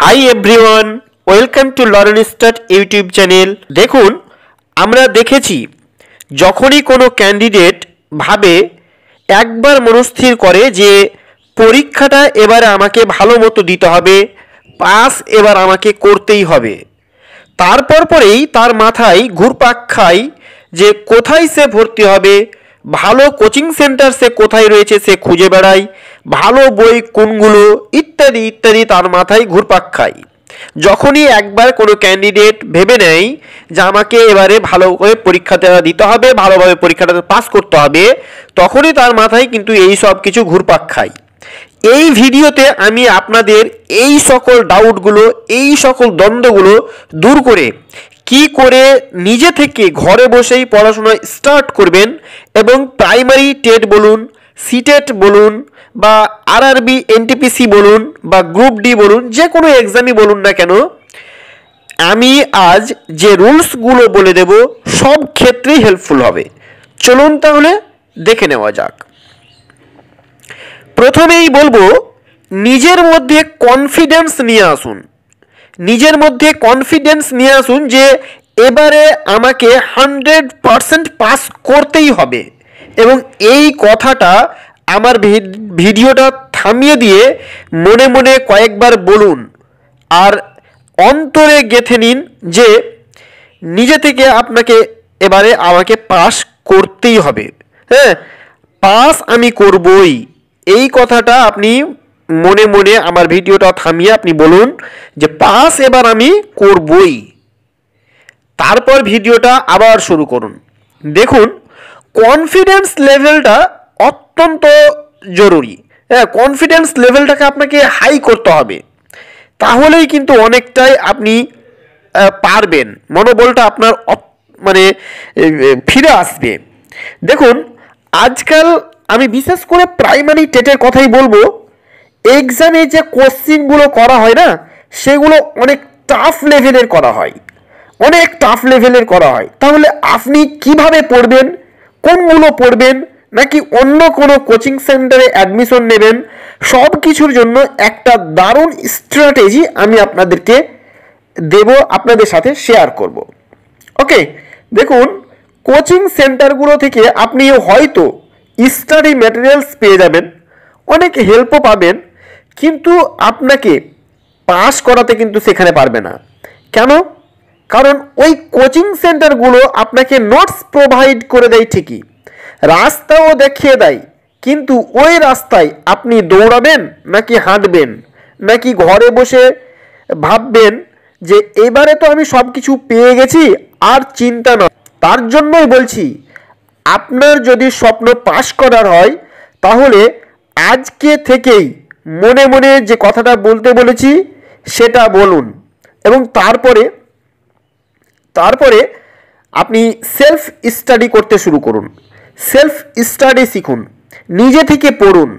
Hi everyone, welcome to learn start YouTube channel. দেখুন, আমরা দেখেছি যখনই কোনো ক্যান্ডিডেট ভাবে একবার মনস্থির করে যে পরীক্ষাটা এবারে আমাকে ভালো মতো দিতে হবে, পাস এবার আমাকে করতেই হবে, তারপর পরেই তার মাথায় ঘুরপাক খায় যে কোথায় সে ভর্তি হবে, ভালো কোচিং সেন্টার সে কোথায় রয়েছে সে খুঁজে বেড়ায়, ভালো বই কোনগুলো ইত্যাদি ইত্যাদি তার মাথায় ঘুরপাক খায়। যখনই একবার কোনো ক্যান্ডিডেট ভেবে নেয় যে আমাকে এবারে ভালো করে পরীক্ষাটা দিতে হবে, ভালোভাবে পরীক্ষাটা পাস করতে হবে, তখনই তার মাথায় কিন্তু এই সব কিছু ঘুরপাক খায়। এই ভিডিওতে আমি আপনাদের এই সকল ডাউটগুলো, এই সকল দ্বন্দ্বগুলো দূর করে কি করে নিজে থেকে ঘরে বসেই পড়াশোনা স্টার্ট করবেন এবং প্রাইমারি টেট বলুন, সিটেট বলুন বা আরআরবি এনটিপিসি বলুন বা গ্রুপ ডি বলুন, যে কোনো এক্সামই বলুন না কেন, আমি আজ যে রুলসগুলো বলে দেব সব ক্ষেত্রেই হেল্পফুল হবে। চলুন তাহলে দেখে নেওয়া যাক। প্রথমেই বলবো, নিজের মধ্যে কনফিডেন্স নিয়ে আসুন। নিজের মধ্যে কনফিডেন্স নিয়ে আসুন যে এবারে আমাকে 100% পাস করতেই হবে, এবং এই কথাটা আমার ভিডিওটা থামিয়ে দিয়ে মনে মনে কয়েকবার বলুন আর অন্তরে গেঁথে নিন যে নিজে থেকে আপনাকে এবারে আমাকে পাস করতেই হবে। হ্যাঁ, পাস আমি করবই, এই কথাটা আপনি মনে মনে আমার ভিডিওটা থামিয়ে আপনি বলুন যে পাস এবার আমি করবই। তারপর ভিডিওটা আবার শুরু করুন। দেখুন, কনফিডেন্স লেভেলটা অত্যন্ত জরুরি। হ্যাঁ, কনফিডেন্স লেভেলটাকে আপনাকে হাই করতে হবে, তাহলেই কিন্তু অনেকটাই আপনি পারবেন, মনোবলটা আপনার ফিরে আসবে। দেখুন, আজকাল আমি বিশেষ করে প্রাইমারি টেটের কথাই বলবো, এক্সামে যে কোশ্চিনগুলো করা হয় না, সেগুলো অনেক টাফ লেভেলের করা হয়, অনেক টাফ লেভেলের করা হয়। তাহলে আপনি কিভাবে পড়বেন, কোনগুলো পড়বেন, নাকি অন্য কোনো কোচিং সেন্টারে অ্যাডমিশন নেবেন, সব কিছুর জন্য একটা দারুণ স্ট্র্যাটেজি আমি আপনাদেরকে দেব, আপনাদের সাথে শেয়ার করব। ওকে, দেখুন, কোচিং সেন্টারগুলো থেকে আপনি হয়তো স্টাডি ম্যাটেরিয়ালস পেয়ে যাবেন, অনেক হেল্পও পাবেন, কিন্তু আপনাকে পাস করাতে কিন্তু সেখানে পারবে না। কেন? কারণ ওই কোচিং সেন্টারগুলো আপনাকে নোটস প্রোভাইড করে দেয় ঠিকই, রাস্তাও দেখিয়ে দেয়, কিন্তু ওই রাস্তায় আপনি দৌড়াবেন নাকি হাঁটবেন, নাকি ঘরে বসে ভাববেন যে এবারে তো আমি সব কিছু পেয়ে গেছি আর চিন্তা নয়। তার জন্যই বলছি, আপনার যদি স্বপ্ন পাস করার হয় তাহলে আজকে থেকেই মনে মনে যে কথাটা বলতে বলেছি সেটা বলুন, এবং তারপরে আপনি সেলফ স্টাডি করতে শুরু করুন। সেলফ স্টাডি শিখুন, নিজে থেকে পড়ুন,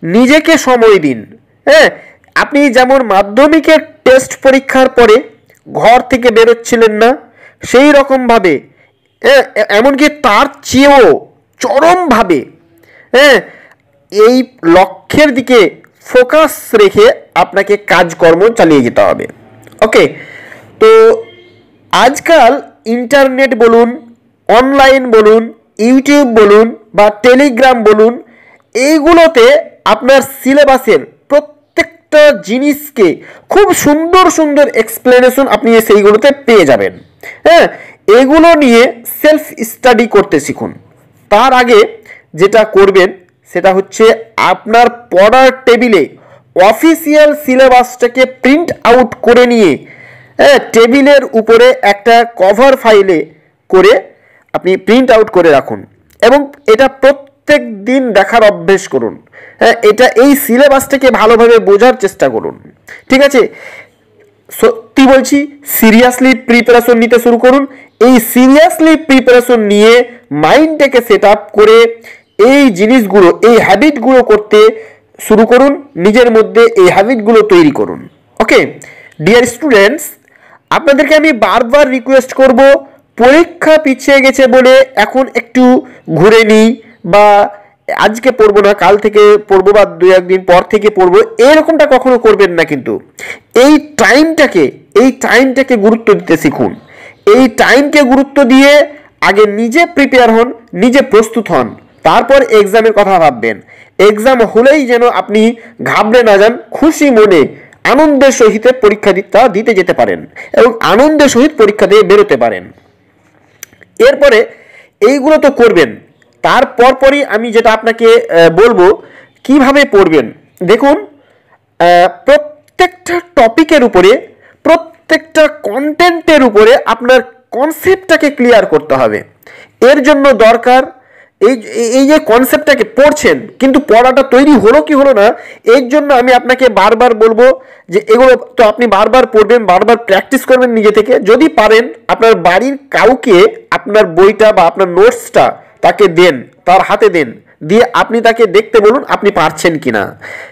নিজেকে সময় দিন। হ্যাঁ, আপনি যেমন মাধ্যমিকের টেস্ট পরীক্ষার পরে ঘর থেকে বেরোচ্ছিলেন না, সেই রকমভাবে এমনকি তার চেয়েও চরমভাবে এই লক্ষ্যের দিকে ফোকাস রেখে আপনাকে কাজকর্ম চালিয়ে যেতে হবে। ওকে, তো আজকাল ইন্টারনেট বলুন, অনলাইন বলুন, ইউটিউব বলুন বা টেলিগ্রাম বলুন, এইগুলোতে আপনার সিলেবাসের প্রত্যেকটা জিনিসকে খুব সুন্দর সুন্দর এক্সপ্লেনেশন আপনি সেইগুলোতে পেয়ে যাবেন। হ্যাঁ, এগুলো নিয়ে সেলফ স্টাডি করতে শিখুন। তার আগে যেটা করবেন সেটা হচ্ছে আপনার পড়ার টেবিলে অফিসিয়াল সিলেবাসটাকে প্রিন্ট আউট করে নিয়ে টেবিলের উপরে একটা কভার ফাইলে করে আপনি প্রিন্ট আউট করে রাখুন, এবং এটা প্রত্যেক দিন দেখার অভ্যেস করুন। হ্যাঁ, এই সিলেবাসটাকে ভালোভাবে বোঝার চেষ্টা করুন। ঠিক আছে, সত্যি বলছি, সিরিয়াসলি প্রিপারেশন নিতে শুরু করুন। এই সিরিয়াসলি প্রিপারেশন নিয়ে মাইন্ডটাকে সেট আপ করে এই জিনিসগুলো, এই হ্যাবিটগুলো করতে শুরু করুন, নিজের মধ্যে এই হ্যাবিটগুলো তৈরি করুন। ওকে ডিয়ার স্টুডেন্টস, আপনাদেরকে আমি বারবার রিকোয়েস্ট করব, পরীক্ষা পিছিয়ে গেছে বলে এখন একটু ঘুরে নিই বা আজকে পড়বো না, কাল থেকে পড়বো বা দু একদিন পর থেকে পড়বো, এরকমটা কখনো করবেন না। কিন্তু এই টাইমটাকে গুরুত্ব দিতে শিখুন। এই টাইমকে গুরুত্ব দিয়ে আগে নিজে প্রিপেয়ার হন, নিজে প্রস্তুত হন, তারপর এক্সামের কথা ভাববেন। এক্সাম হলেই যেন আপনি ঘাবড়ে না যান, খুশি মনে আনন্দের সহিত পরীক্ষা দিতে যেতে পারেন এবং আনন্দের সহিত পরীক্ষা দিয়ে বেরোতে পারেন। এরপরে এইগুলো তো করবেন, তারপরই আমি যেটা আপনাকে বলবো কিভাবে পড়বেন। দেখুন, প্রত্যেকটা টপিকের উপরে, প্রত্যেকটা কন্টেন্টের উপরে আপনার কনসেপ্টটাকে ক্লিয়ার করতে হবে। এর জন্য দরকার এই যে কনসেপ্টটাকে পড়ছেন, কিন্তু পড়াটা তৈরি হলো কি হলো না, এর জন্য আমি আপনাকে বারবার বলবো যে এগুলো তো আপনি বারবার পড়বেন, বারবার প্র্যাকটিস করবেন নিজে থেকে। যদি পারেন আপনার বাড়ির কাউকে আপনার বইটা বা আপনার নোটসটা তাকে দেন, তার হাতে দেন, দিয়ে আপনি তাকে দেখতে বলুন আপনি পারছেন কিনা।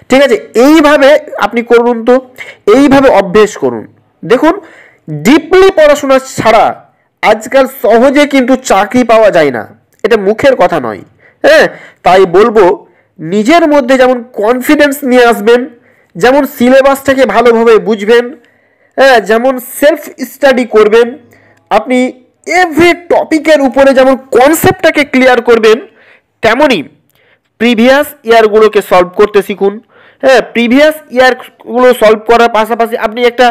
ঠিক আছে, এইভাবে আপনি করুন, তো এইভাবে অভ্যেস করুন। দেখুন, ডিপলি পড়াশোনা ছাড়া আজকাল সহজে কিন্তু চাকরি পাওয়া যায় না, এটা মুখের কথা নয়। হ্যাঁ, তাই বলবো নিজের মধ্যে যেমন কনফিডেন্স নিয়ে আসবেন, যেমন সিলেবাসটাকে ভালোভাবে বুঝবেন, হ্যাঁ, যেমন সেলফ স্টাডি করবেন, আপনি এভরি টপিকের উপরে যেমন কনসেপ্টটাকে ক্লিয়ার করবেন, তেমনই প্রিভিয়াস ইয়ারগুলোকে সলভ করতে শিখুন। হ্যাঁ, প্রিভিয়াস ইয়ারগুলো সলভ করার পাশাপাশি আপনি একটা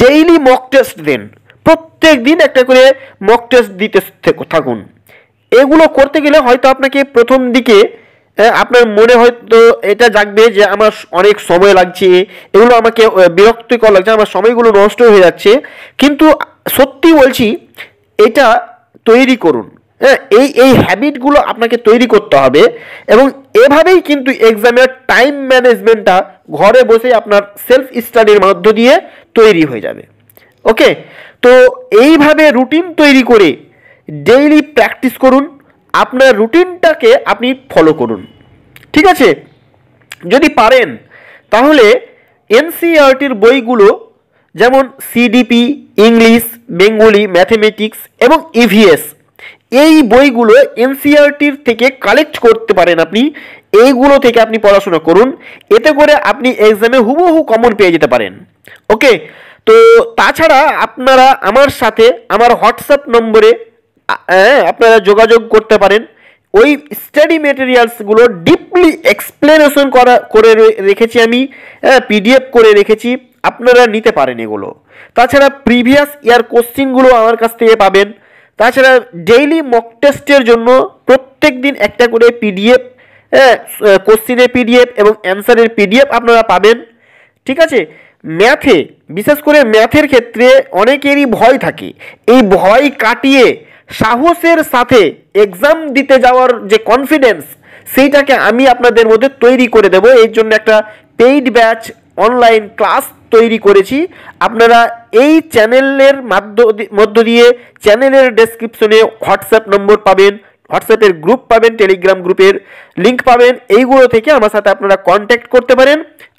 ডেইলি মক টেস্ট দেন, প্রত্যেক দিন একটা করে মক টেস্ট দিতে থাকুন। এগুলো করতে গেলে হয়তো আপনাকে প্রথম দিকে আপনার মনে হয়তো এটা জাগবে যে আমার অনেক সময় লাগছে, এগুলো আমাকে বিরক্তিকর লাগছে, আমার সময়গুলো নষ্ট হয়ে যাচ্ছে। কিন্তু সত্যি বলছি, এটা তৈরি করুন। হ্যাঁ, এই হ্যাবিটগুলো আপনাকে তৈরি করতে হবে এবং এভাবেই কিন্তু এক্সামের টাইম ম্যানেজমেন্টটা ঘরে বসে আপনার সেলফ স্টাডির মধ্য দিয়ে তৈরি হয়ে যাবে। ওকে, তো এইভাবে রুটিন তৈরি করে ডেইলি প্র্যাকটিস করুন, আপনার রুটিনটাকে আপনি ফলো করুন। ঠিক আছে, যদি পারেন তাহলে এনসিইআরটির বইগুলো যেমন সিডিপি, ইংলিশ, বেঙ্গলি, ম্যাথমেটিক্স এবং ইভিএস, এই বইগুলো এনসিইআরটির থেকে কালেক্ট করতে পারেন আপনি। এইগুলো থেকে আপনি পড়াশোনা করুন, এতে করে আপনি এক্সামে হুবহু কমন পেয়ে যেতে পারেন। ওকে, তো তাছাড়া আপনারা আমার সাথে আমার হোয়াটসঅ্যাপ নম্বরে আপনারা যোগাযোগ করতে পারেন। ওই স্টাডি মেটেরিয়ালসগুলো ডিপলি এক্সপ্লেনেশন করে রেখেছি আমি, পিডিএফ করে রেখেছি, আপনারা নিতে পারেন এগুলো। তাছাড়া প্রিভিয়াস ইয়ার কোশ্চিনগুলো আমার কাছ থেকে পাবেন। তাছাড়া ডেইলি মক টেস্টের জন্য প্রত্যেক দিন একটা করে পিডিএফ, কোশ্চিনের পিডিএফ এবং অ্যান্সারের পিডিএফ আপনারা পাবেন। ঠিক আছে, ম্যাথে, বিশেষ করে ম্যাথের ক্ষেত্রে অনেকেরই ভয় থাকে, এই ভয় কাটিয়ে সাহসের সাথে এক্সাম দিতে যাওয়ার যে কনফিডেন্স, সেইটাকে আমি আপনাদের মধ্যে তৈরি করে দেব। এর জন্য একটা পেইড ব্যাচ অনলাইন ক্লাস তৈরি করেছি। আপনারা এই চ্যানেলের মধ্য দিয়ে চ্যানেলের ডেসক্রিপশনে হোয়াটসঅ্যাপ নম্বর পাবেন, হোয়াটসঅ্যাপের গ্রুপ পাবেন, টেলিগ্রাম গ্রুপের লিঙ্ক পাবেন। এইগুলো থেকে আমার সাথে আপনারা কন্ট্যাক্ট করতে পারেন।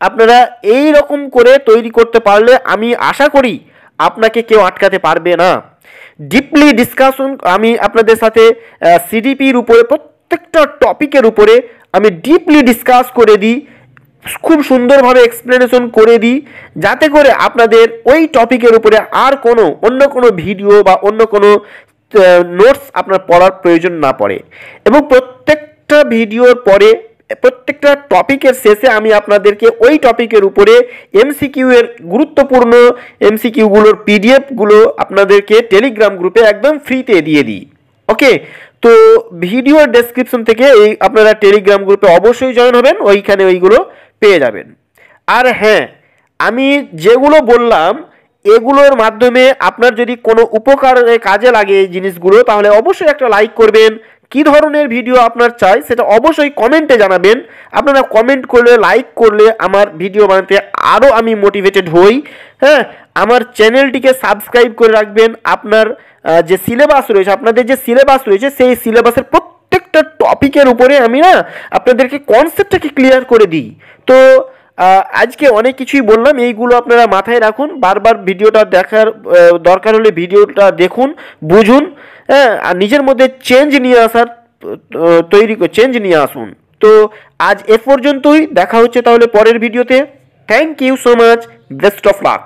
আপনারা এই রকম করে তৈরি করতে পারলে আমি আশা করি আপনাকে কেউ আটকাতে পারবে না। ডিপলি ডিসকাশন আমি আপনাদের সাথে সিডিপির উপরে প্রত্যেকটা টপিকের উপরে আমি ডিপলি ডিসকাস করে দিই, খুব সুন্দরভাবে এক্সপ্লেনেশন করে দিই, যাতে করে আপনাদের ওই টপিকের উপরে আর অন্য কোনো ভিডিও বা অন্য কোনো নোটস আপনার পড়ার প্রয়োজন না পড়ে। এবং প্রত্যেকটা ভিডিওর পরে, প্রত্যেকটা টপিকের শেষে আমি আপনাদেরকে ওই টপিকের উপরে এমসিকিউ এর গুরুত্বপূর্ণ এমসিকিউগুলোর পিডিএফগুলো আপনাদেরকে টেলিগ্রাম গ্রুপে একদম ফ্রিতে দিয়ে দিই। ওকে, তো ভিডিওর ডেসক্রিপশন থেকে আপনারা টেলিগ্রাম গ্রুপে অবশ্যই জয়েন হবেন, ওইখানে ওইগুলো পেয়ে যাবেন। আর হ্যাঁ, আমি যেগুলো বললাম এগুলোর মাধ্যমে আপনার যদি কোনো উপকারে কাজে লাগে এই জিনিসগুলো, তাহলে অবশ্যই একটা লাইক করবেন। কী ধরনের ভিডিও আপনার চাই সেটা অবশ্যই কমেন্টে জানাবেন। আপনারা কমেন্ট করলে, লাইক করলে আমার ভিডিও বানাতে আরও আমি মোটিভেটেড হই। হ্যাঁ, আমার চ্যানেলটিকে সাবস্ক্রাইব করে রাখবেন। আপনার যে সিলেবাস রয়েছে, আপনাদের যে সিলেবাস রয়েছে, সেই সিলেবাসের প্রত্যেকটা টপিকের উপরে আমি আপনাদেরকে কনসেপ্টটাকে ক্লিয়ার করে দিই। তো আজকে অনেক কিছুই বললাম, এইগুলো আপনারা মাথায় রাখুন। বারবার ভিডিওটা দেখার দরকার হলে ভিডিওটা দেখুন, বুঝুন, হ্যাঁ, আর নিজের মধ্যে চেঞ্জ নিয়ে আসুন। তো আজ এ পর্যন্তই, দেখা হচ্ছে তাহলে পরের ভিডিওতে। Thank you so much, best of lakh.